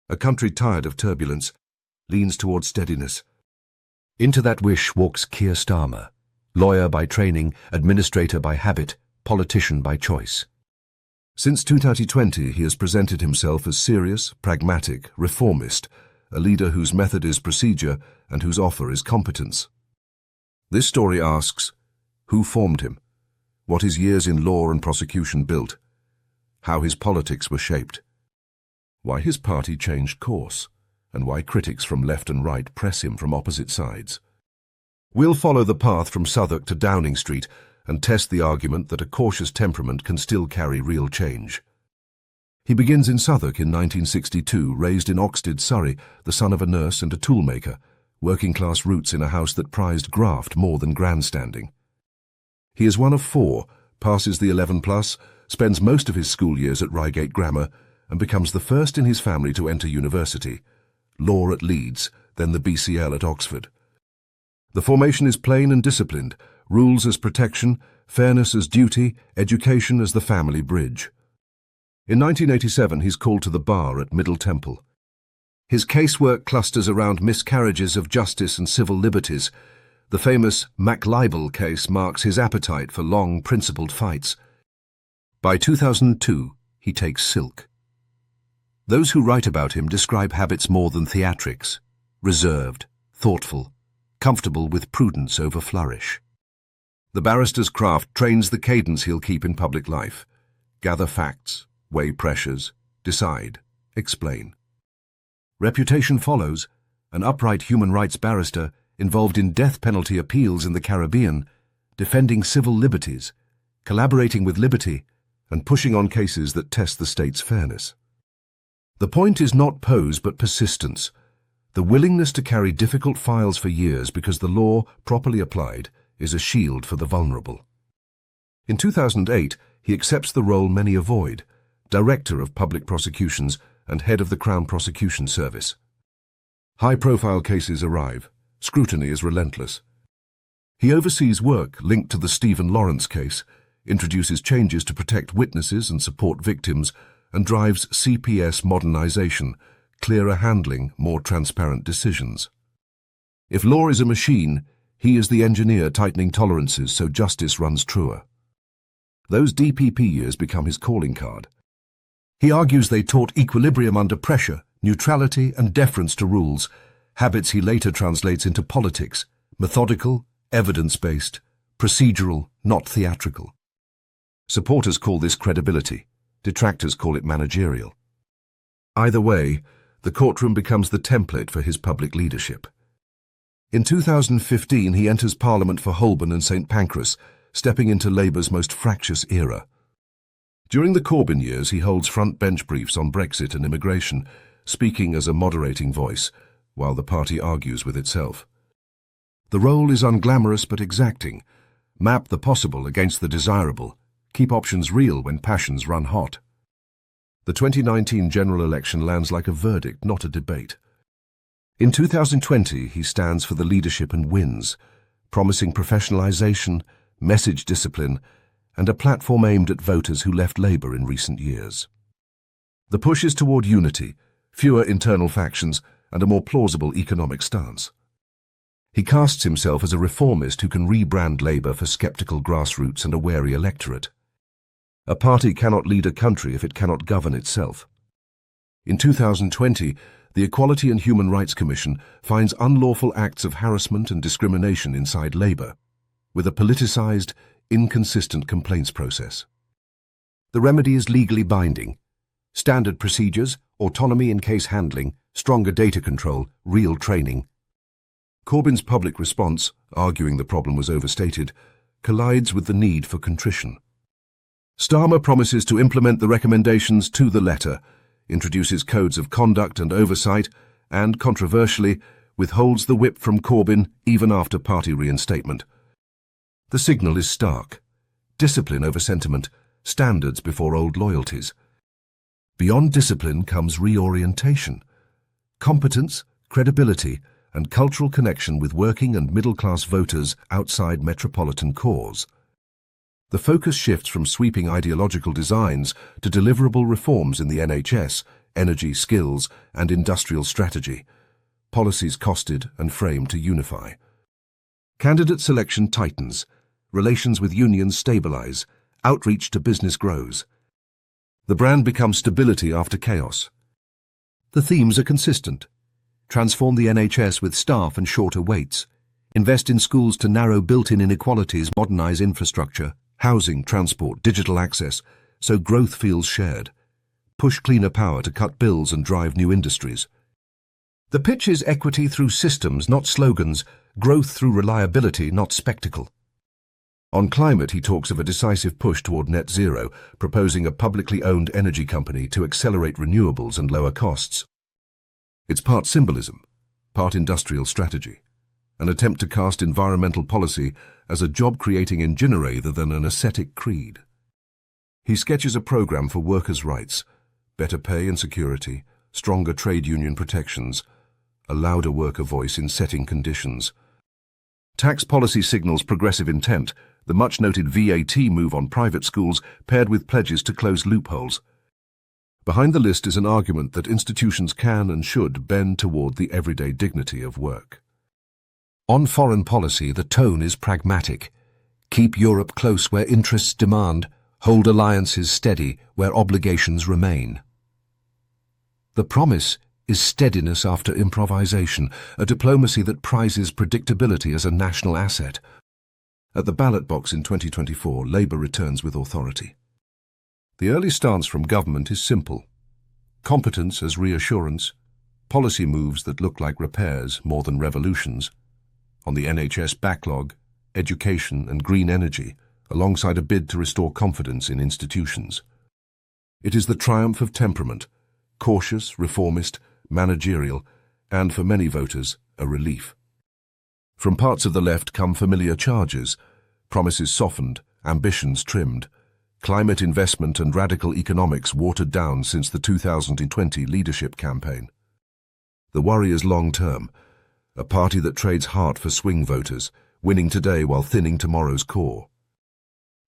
A country tired of turbulence leans toward steadiness. Into that wish walks Keir Starmer, lawyer by training, administrator by habit, politician by choice. Since 2020, he has presented himself as serious, pragmatic, reformist, a leader whose method is procedure and whose offer is competence. This story asks, who formed him? What his years in law and prosecution built? How his politics were shaped? Why his party changed course? And why critics from left and right press him from opposite sides? We'll follow the path from Southwark to Downing Street and test the argument that a cautious temperament can still carry real change. He begins in Southwark in 1962, raised in Oxted, Surrey, the son of a nurse and a toolmaker, working-class roots in a house that prized graft more than grandstanding. He is one of four, passes the 11+, spends most of his school years at Reigate Grammar, and becomes the first in his family to enter university, law at Leeds, then the BCL at Oxford. The formation is plain and disciplined, rules as protection, fairness as duty, education as the family bridge. In 1987, he's called to the bar at Middle Temple. His casework clusters around miscarriages of justice and civil liberties. The famous MacLibel case marks his appetite for long, principled fights. By 2002, he takes silk. Those who write about him describe habits more than theatrics: reserved, thoughtful, comfortable with prudence over flourish. The barrister's craft trains the cadence he'll keep in public life: gather facts, weigh pressures, decide, explain. Reputation follows: an upright human rights barrister involved in death penalty appeals in the Caribbean, defending civil liberties, collaborating with liberty, and pushing on cases that test the state's fairness. The point is not pose but persistence, the willingness to carry difficult files for years because the law, properly applied, is a shield for the vulnerable. In 2008, he accepts the role many avoid: Director of Public Prosecutions and Head of the Crown Prosecution Service. High-profile cases arrive. Scrutiny is relentless. He oversees work linked to the Stephen Lawrence case, introduces changes to protect witnesses and support victims, and drives CPS modernization, clearer handling, more transparent decisions. If law is a machine, he is the engineer tightening tolerances so justice runs truer. Those DPP years become his calling card. He argues they taught equilibrium under pressure, neutrality and deference to rules, habits he later translates into politics: methodical, evidence-based, procedural, not theatrical. Supporters call this credibility. Detractors call it managerial. Either way, the courtroom becomes the template for his public leadership. In 2015, he enters Parliament for Holborn and St Pancras, stepping into Labour's most fractious era. During the Corbyn years, he holds front-bench briefs on Brexit and immigration, speaking as a moderating voice, while the party argues with itself. The role is unglamorous but exacting. Map the possible against the desirable. Keep options real when passions run hot. The 2019 general election lands like a verdict, not a debate. In 2020, he stands for the leadership and wins, promising professionalisation, message discipline, and a platform aimed at voters who left Labour in recent years. The push is toward unity, fewer internal factions, and a more plausible economic stance. He casts himself as a reformist who can rebrand Labour for sceptical grassroots and a wary electorate. A party cannot lead a country if it cannot govern itself. In 2020, the Equality and Human Rights Commission finds unlawful acts of harassment and discrimination inside Labour, with a politicised, inconsistent complaints process. The remedy is legally binding: standard procedures, autonomy in case handling, stronger data control, real training. Corbyn's public response, arguing the problem was overstated, collides with the need for contrition. Starmer promises to implement the recommendations to the letter, introduces codes of conduct and oversight, and, controversially, withholds the whip from Corbyn even after party reinstatement. The signal is stark: discipline over sentiment, standards before old loyalties. Beyond discipline comes reorientation: competence, credibility, and cultural connection with working and middle-class voters outside metropolitan cores. The focus shifts from sweeping ideological designs to deliverable reforms in the NHS, energy, skills, and industrial strategy. Policies costed and framed to unify. Candidate selection tightens. Relations with unions stabilize. Outreach to business grows. The brand becomes stability after chaos. The themes are consistent. Transform the NHS with staff and shorter waits. Invest in schools to narrow built-in inequalities, modernize infrastructure, housing, transport, digital access, so growth feels shared. Push cleaner power to cut bills and drive new industries. The pitch is equity through systems, not slogans, growth through reliability, not spectacle. On climate, he talks of a decisive push toward net zero, proposing a publicly owned energy company to accelerate renewables and lower costs. It's part symbolism, part industrial strategy, an attempt to cast environmental policy as a job-creating engine rather than an ascetic creed. He sketches a program for workers' rights, better pay and security, stronger trade union protections, a louder worker voice in setting conditions. Tax policy signals progressive intent, the much-noted VAT move on private schools paired with pledges to close loopholes. Behind the list is an argument that institutions can and should bend toward the everyday dignity of work. On foreign policy, the tone is pragmatic. Keep Europe close where interests demand, hold alliances steady where obligations remain. The promise is steadiness after improvisation, a diplomacy that prizes predictability as a national asset. At the ballot box in 2024, Labour returns with authority. The early stance from government is simple. Competence as reassurance, policy moves that look like repairs more than revolutions. On the NHS backlog, education and green energy, alongside a bid to restore confidence in institutions. It is the triumph of temperament, cautious, reformist, managerial, and for many voters, a relief. From parts of the left come familiar charges, promises softened, ambitions trimmed, climate investment and radical economics watered down since the 2020 leadership campaign. The worry is long-term, a party that trades heart for swing voters, winning today while thinning tomorrow's core.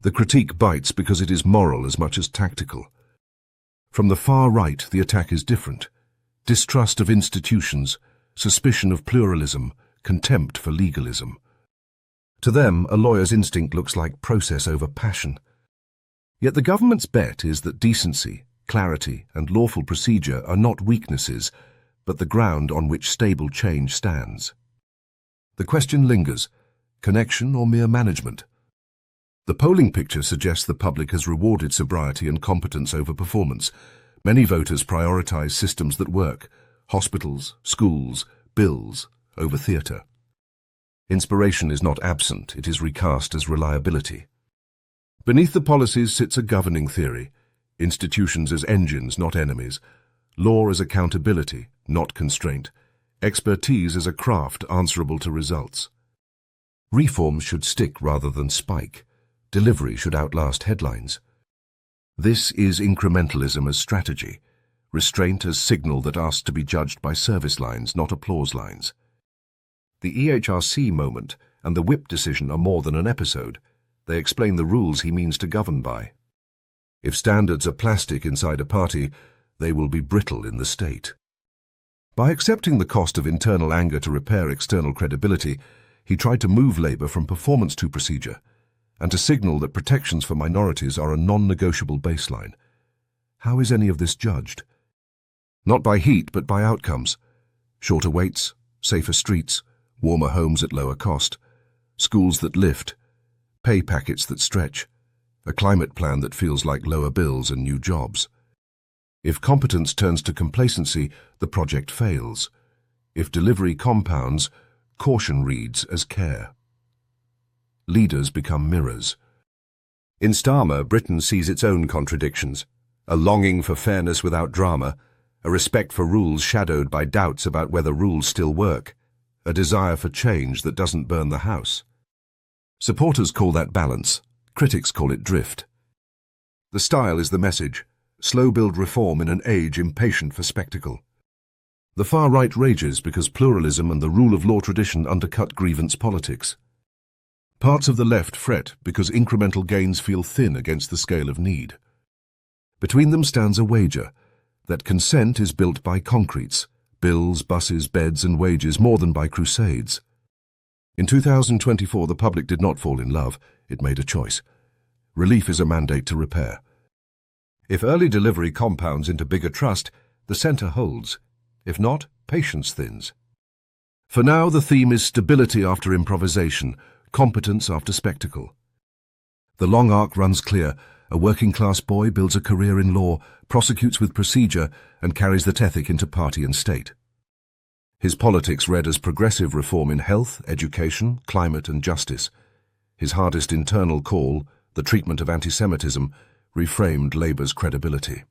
The critique bites because it is moral as much as tactical. From the far right, the attack is different. Distrust of institutions, suspicion of pluralism, contempt for legalism. To them, a lawyer's instinct looks like process over passion. Yet the government's bet is that decency, clarity, and lawful procedure are not weaknesses, but the ground on which stable change stands. The question lingers, connection or mere management? The polling picture suggests the public has rewarded sobriety and competence over performance. Many voters prioritize systems that work, hospitals, schools, bills, over theatre. Inspiration is not absent, it is recast as reliability. Beneath the policies sits a governing theory, institutions as engines, not enemies, law as accountability, not constraint, expertise as a craft answerable to results. Reforms should stick rather than spike. Delivery should outlast headlines. This is incrementalism as strategy, restraint as signal that asks to be judged by service lines, not applause lines. The EHRC moment and the whip decision are more than an episode. They explain the rules he means to govern by. If standards are plastic inside a party, they will be brittle in the state. By accepting the cost of internal anger to repair external credibility, he tried to move Labour from performance to procedure, and to signal that protections for minorities are a non-negotiable baseline. How is any of this judged? Not by heat, but by outcomes. Shorter waits, safer streets, warmer homes at lower cost, schools that lift, pay packets that stretch, a climate plan that feels like lower bills and new jobs. If competence turns to complacency, the project fails. If delivery compounds, caution reads as care. Leaders become mirrors. In Starmer, Britain sees its own contradictions, a longing for fairness without drama, a respect for rules shadowed by doubts about whether rules still work, a desire for change that doesn't burn the house. Supporters call that balance, critics call it drift. The style is the message, slow-build reform in an age impatient for spectacle. The far right rages because pluralism and the rule of law tradition undercut grievance politics. Parts of the left fret because incremental gains feel thin against the scale of need. Between them stands a wager, that consent is built by concretes, bills, buses, beds and wages more than by crusades. In 2024, the public did not fall in love, it made a choice. Relief is a mandate to repair. If early delivery compounds into bigger trust, the centre holds. If not, patience thins. For now, the theme is stability after improvisation, competence after spectacle. The long arc runs clear. A working-class boy builds a career in law, prosecutes with procedure, and carries that ethic into party and state. His politics read as progressive reform in health, education, climate and justice. His hardest internal call, the treatment of anti-Semitism, reframed Labour's credibility.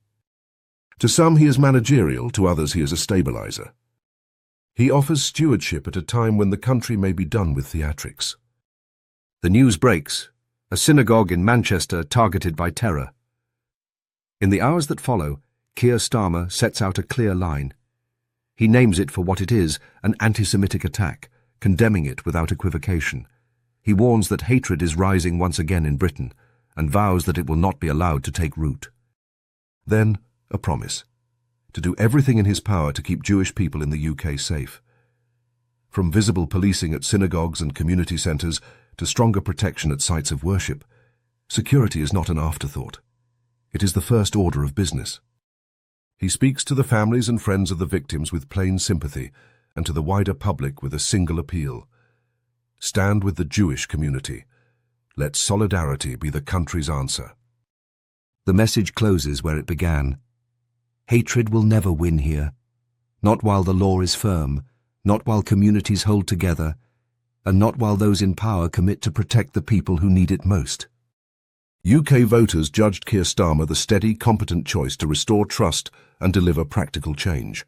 To some he is managerial, to others he is a stabiliser. He offers stewardship at a time when the country may be done with theatrics. The news breaks. A synagogue in Manchester targeted by terror. In the hours that follow, Keir Starmer sets out a clear line. He names it for what it is, an anti-Semitic attack, condemning it without equivocation. He warns that hatred is rising once again in Britain, and vows that it will not be allowed to take root. Then, a promise, to do everything in his power to keep Jewish people in the UK safe. From visible policing at synagogues and community centres to stronger protection at sites of worship, security is not an afterthought. It is the first order of business. He speaks to the families and friends of the victims with plain sympathy and to the wider public with a single appeal. Stand with the Jewish community. Let solidarity be the country's answer. The message closes where it began. Hatred will never win here. Not while the law is firm, not while communities hold together, and not while those in power commit to protect the people who need it most. UK voters judged Keir Starmer the steady, competent choice to restore trust and deliver practical change.